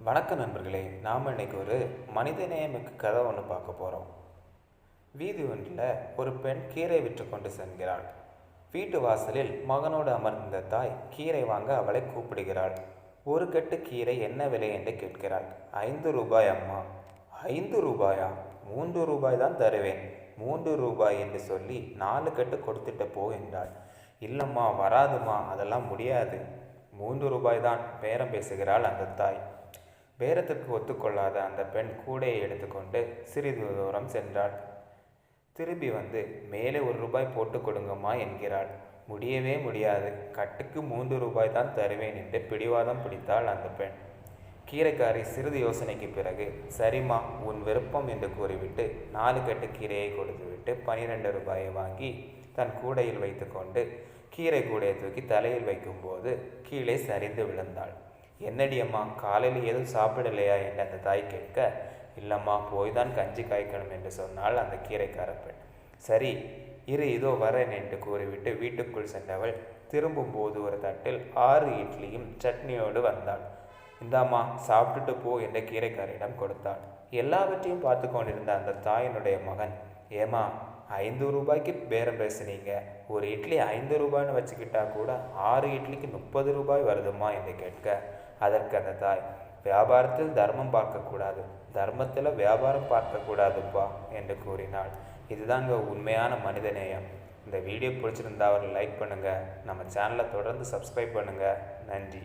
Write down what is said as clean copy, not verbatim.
வணக்கம் நண்பர்களே, நாம் இன்னைக்கு ஒரு மனிதநேயமிக்க கதை ஒன்று பார்க்க போகிறோம். வீதி ஒன்றில் ஒரு பெண் கீரை விற்று கொண்டு செல்கிறாள். வீட்டு வாசலில் மகனோடு அமர்ந்த தாய் கீரை வாங்க அவளை கூப்பிடுகிறாள். ஒரு கட்டு கீரை என்ன விலை என்று கேட்கிறாள். 5 ரூபாய் அம்மா. 5 ரூபாயா? 3 ரூபாய் தான் தருவேன். 3 ரூபாய் என்று சொல்லி 4 கட்டு கொடுத்துட்டு போ என்றாள். இல்லைம்மா, வராதுமா, அதெல்லாம் முடியாது. 3 ரூபாய் தான் பேரம் பேசுகிறாள் அந்த தாய். பேரத்திற்கு ஒத்துக்கொள்ளாத அந்த பெண் கூடையை எடுத்துக்கொண்டு சிறிது தூரம் சென்றாள். திரும்பி வந்து மேலே 1 ரூபாய் போட்டு கொடுங்கம்மா என்கிறாள். முடியவே முடியாது, கட்டுக்கு 3 ரூபாய் தான் தருவேன் என்று பிடிவாதம் பிடித்தாள் அந்த பெண். கீரைக்காரி சிறிது யோசனைக்கு பிறகு, சரிம்மா, உன் விருப்பம் என்று கூறிவிட்டு 4 கட்டு கீரையை கொடுத்துவிட்டு 12 ரூபாயை வாங்கி தன் கூடையில் வைத்து கொண்டு கீரை கூடையை தூக்கி தலையில் வைக்கும்போது கீழே சரிந்து விழுந்தாள். என்னடி அம்மா, காலையில் எதுவும் சாப்பிடலையா என்று அந்த தாய் கேட்க, இல்லைம்மா, போய் தான் கஞ்சி காய்க்கணும் என்று சொன்னால் அந்த கீரைக்கார பெண். சரி இரு, இதோ வரேன் என்று கூறிவிட்டு வீட்டுக்குள் சென்றவள் திரும்பும்போது ஒரு தட்டில் 6 இட்லியும் சட்னியோடு வந்தாள். இந்தாம்மா, சாப்பிட்டுட்டு போ என்று கீரைக்காரியிடம் கொடுத்தாள். எல்லாவற்றையும் பார்த்து கொண்டிருந்த அந்த தாயினுடைய மகன், ஏமா, 5 ரூபாய்க்கு பேரம் பேசுனீங்க, ஒரு இட்லி 5 ரூபாய்னு வச்சுக்கிட்டா கூட 6 இட்லிக்கு 30 ரூபாய் வருதுமா என்று கேட்க, அதற்கு அந்த தாய், வியாபாரத்தில் தர்மம் பார்க்கக்கூடாது, தர்மத்தில் வியாபாரம் பார்க்கக்கூடாதுப்பா என்று கூறினாள். இதுதாங்க உண்மையான மனிதநேயம். இந்த வீடியோ பிடிச்சிருந்தா அவர் லைக் பண்ணுங்கள், நம்ம சேனலை தொடர்ந்து சப்ஸ்கிரைப் பண்ணுங்கள். நன்றி.